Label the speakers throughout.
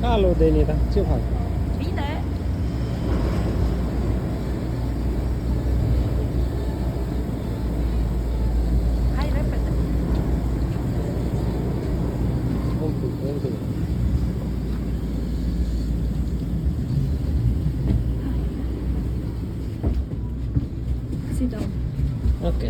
Speaker 1: Alo đây này ta, chưa phải.
Speaker 2: Ý thế. Hay đấy phải.
Speaker 1: Khôngถูกkhôngถูก
Speaker 2: Sit down.
Speaker 1: Ok.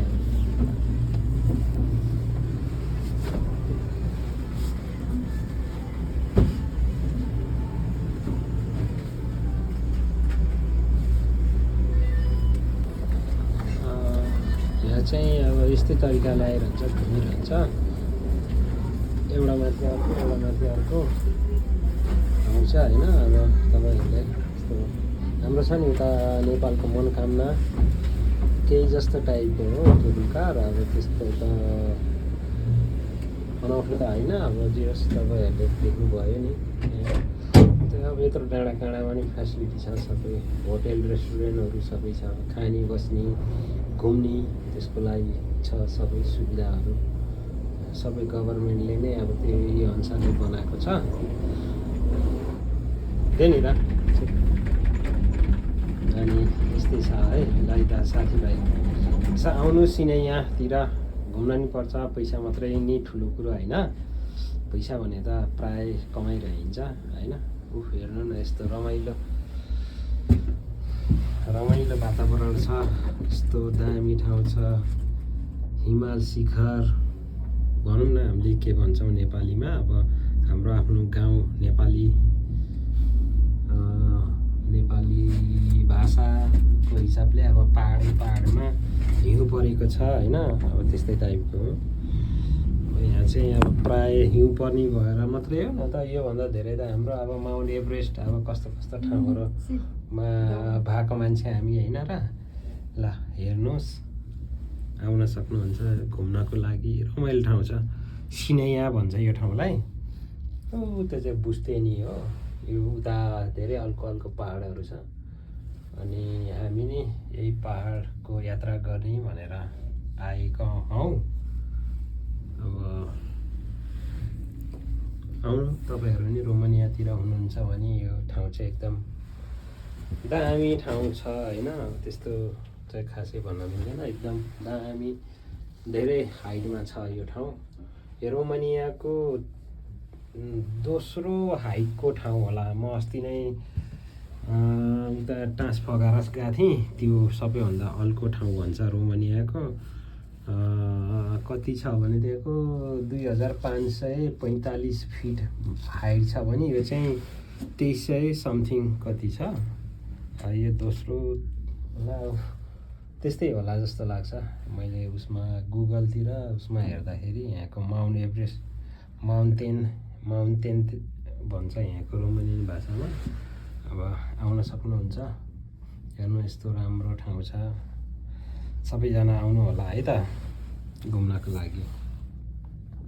Speaker 1: यहाँ चाहिँ अब यस्तै तरिकाले आइरहन्छ घुमिरहन्छ एउटा माथि अर्को आउँछ होइन अब तपाईँहरूले यस्तो हाम्रो छ नि उता नेपालको मनोकामना केही जस्तो टाइपको हो त्यो दुकान अब त्यस्तो त अनौठो त होइन अब जे होस् तपाईँहरूले देख्नुभयो नि त्यो अब यत्रो डाँडा काँडामा नि फेसिलिटी छ सबै होटेल रेस्टुरेन्टहरू सबै छ खाने बस्ने घुम्ने त्यसको लागि छ सबै सुविधाहरू सबै गभर्मेन्टले नै अब त्यही अनुसारले बनाएको छ त्यही नि अनि यस्तै छ है लाइक साथीभाइ आउनुहोस् नै यहाँतिर घुम्न नि पर्छ पैसा मात्रै नि ठुलो कुरो होइन पैसा भने त प्राय कमाइरहन्छ होइन हेर्नु न यस्तो रमाइलो वातावरण छ यस्तो दामी ठाउँ छ हिमाल शिखर भनौँ न हामीले के भन्छौँ नेपालीमा अब हाम्रो आफ्नो गाउँ नेपाली भाषाको हिसाबले अब पाहाडमा हिउँ परेको छ होइन अब त्यस्तै टाइपको हो यहाँ चाहिँ अब प्राय हिउँ पर्ने भएर मात्रै हो न त योभन्दा धेरै त हाम्रो अब माउन्ट एभरेस्ट अब कस्तो ठाउँहरूमा भएको मान्छे हामी होइन र ल हेर्नुहोस् आउन सक्नुहुन्छ घुम्नको लागि रमाइलो ठाउँ छ सिनैया भन्छ यो ठाउँलाई त्यो चाहिँ बुस्तेनी हो यो उता धेरै अल्को पहाडहरू छ अनि हामी नि यही पहाडको यात्रा गर्ने भनेर आएको हौँ अब आउनु तपाईँहरू नि रोमानियातिर हुनुहुन्छ भने यो ठाउँ चाहिँ एकदम दामी ठाउँ छ होइन त्यस्तो चाहिँ खासै भन्न मिल्दैन एकदम दामी धेरै हाइटमा छ यो ठाउँ यो रोमानियाको दोस्रो हाइटको ठाउँ होला म अस्ति नै उता टाँसफगारस गएको थिएँ त्यो सबैभन्दा अल्को ठाउँ भन्छ रोमानियाको कति छ भनेदेखिको 2545 फिट हाइट छ भने यो चाहिँ 2300 समथिङ कति छ यो दोस्रो होला त्यस्तै होला जस्तो लाग्छ मैले उसमा गुगलतिर उसमा हेर्दाखेरि यहाँको माउन्ट एभरेस्ट माउन्टेन भन्छ यहाँको रोमानियन भाषामा अब आउन सक्नुहुन्छ हेर्नु यस्तो राम्रो ठाउँ छ सबैजना आउनु होला है त घुम्नको लागि